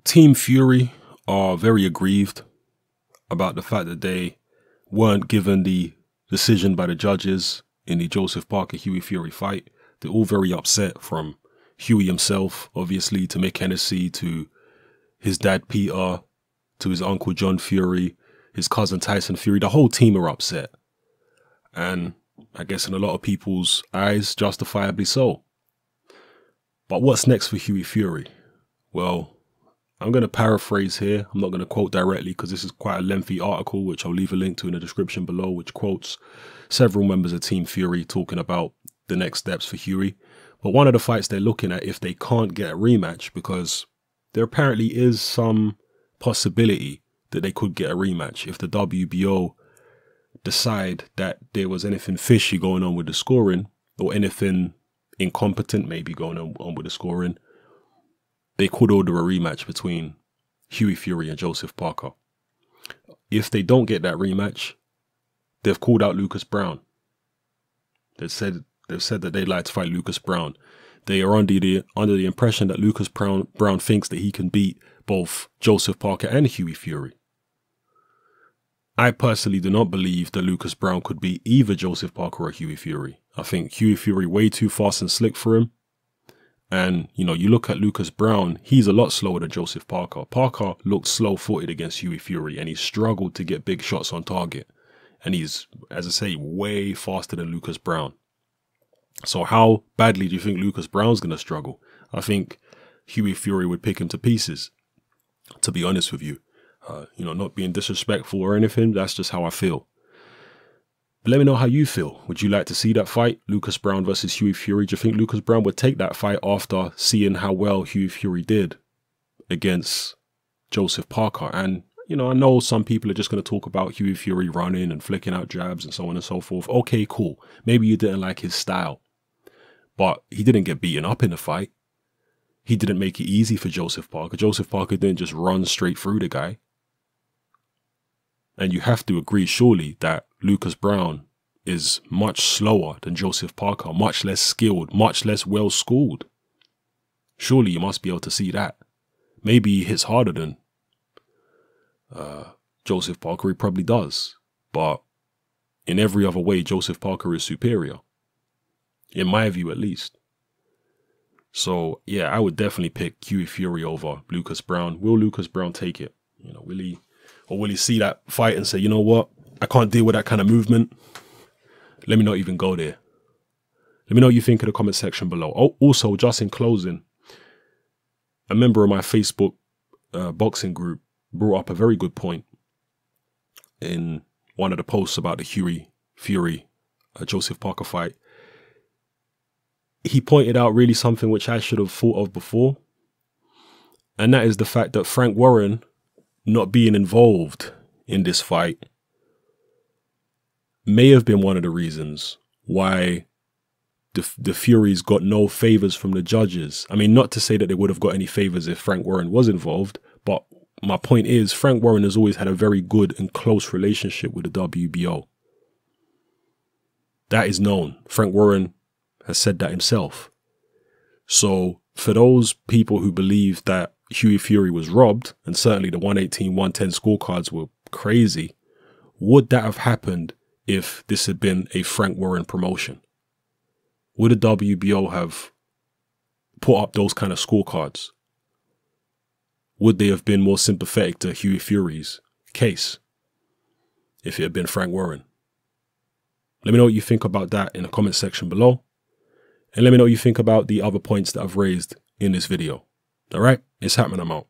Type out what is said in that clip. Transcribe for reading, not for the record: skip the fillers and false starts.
Team Fury are very aggrieved about the fact that they weren't given the decision by the judges in the Joseph Parker-Hughie Fury fight. They're all very upset, from Hughie himself, obviously, to Mick Hennessy, to his dad Peter, to his uncle John Fury, his cousin Tyson Fury. The whole team are upset. And I guess in a lot of people's eyes, justifiably so. But what's next for Hughie Fury? Well, I'm going to paraphrase here. I'm not going to quote directly because this is quite a lengthy article, which I'll leave a link to in the description below, which quotes several members of Team Fury talking about the next steps for Hughie. But one of the fights they're looking at, if they can't get a rematch, because there apparently is some possibility that they could get a rematch if the WBO decide that there was anything fishy going on with the scoring, or anything incompetent maybe going on with the scoring, they could order a rematch between Hughie Fury and Joseph Parker. If they don't get that rematch, they've called out Lucas Browne. They've said that they'd like to fight Lucas Browne. They are under the impression that Lucas Browne thinks that he can beat both Joseph Parker and Hughie Fury. I personally do not believe that Lucas Browne could beat either Joseph Parker or Hughie Fury. I think Hughie Fury way too fast and slick for him. And, you know, you look at Lucas Browne, he's a lot slower than Joseph Parker. Parker looked slow-footed against Hughie Fury, and he struggled to get big shots on target. And he's, as I say, way faster than Lucas Browne. So how badly do you think Lucas Browne's going to struggle? I think Hughie Fury would pick him to pieces, to be honest with you. You know, not being disrespectful or anything, that's just how I feel. But let me know how you feel. Would you like to see that fight, Lucas Browne versus Hughie Fury? Do you think Lucas Browne would take that fight after seeing how well Hughie Fury did against Joseph Parker? And, you know, I know some people are just going to talk about Hughie Fury running and flicking out jabs and so on and so forth. Okay, cool. Maybe you didn't like his style, but he didn't get beaten up in the fight. He didn't make it easy for Joseph Parker. Joseph Parker didn't just run straight through the guy. And you have to agree, surely, that Lucas Browne is much slower than Joseph Parker, much less skilled, much less well-schooled. Surely you must be able to see that. Maybe he hits harder than Joseph Parker, he probably does. But in every other way, Joseph Parker is superior. In my view, at least. So, yeah, I would definitely pick Hughie Fury over Lucas Browne. Will Lucas Browne take it? You know, will he see that fight and say, you know what, I can't deal with that kind of movement? Let me not even go there. Let me know what you think in the comment section below. Oh, also, just in closing, a member of my Facebook boxing group brought up a very good point in one of the posts about the Hughie Fury Joseph Parker fight. He pointed out really something which I should have thought of before, and that is the fact that Frank Warren not being involved in this fight may have been one of the reasons why the Furies got no favors from the judges. I mean, not to say that they would have got any favors if Frank Warren was involved, but my point is Frank Warren has always had a very good and close relationship with the WBO. That is known. Frank Warren has said that himself. So for those people who believe that Hughie Fury was robbed, and certainly the 118, 110 scorecards were crazy, would that have happened if this had been a Frank Warren promotion? Would the WBO have put up those kind of scorecards? Would they have been more sympathetic to Hughie Fury's case if it had been Frank Warren? Let me know what you think about that in the comment section below. And let me know what you think about the other points that I've raised in this video. All right, it's happening. I'm out.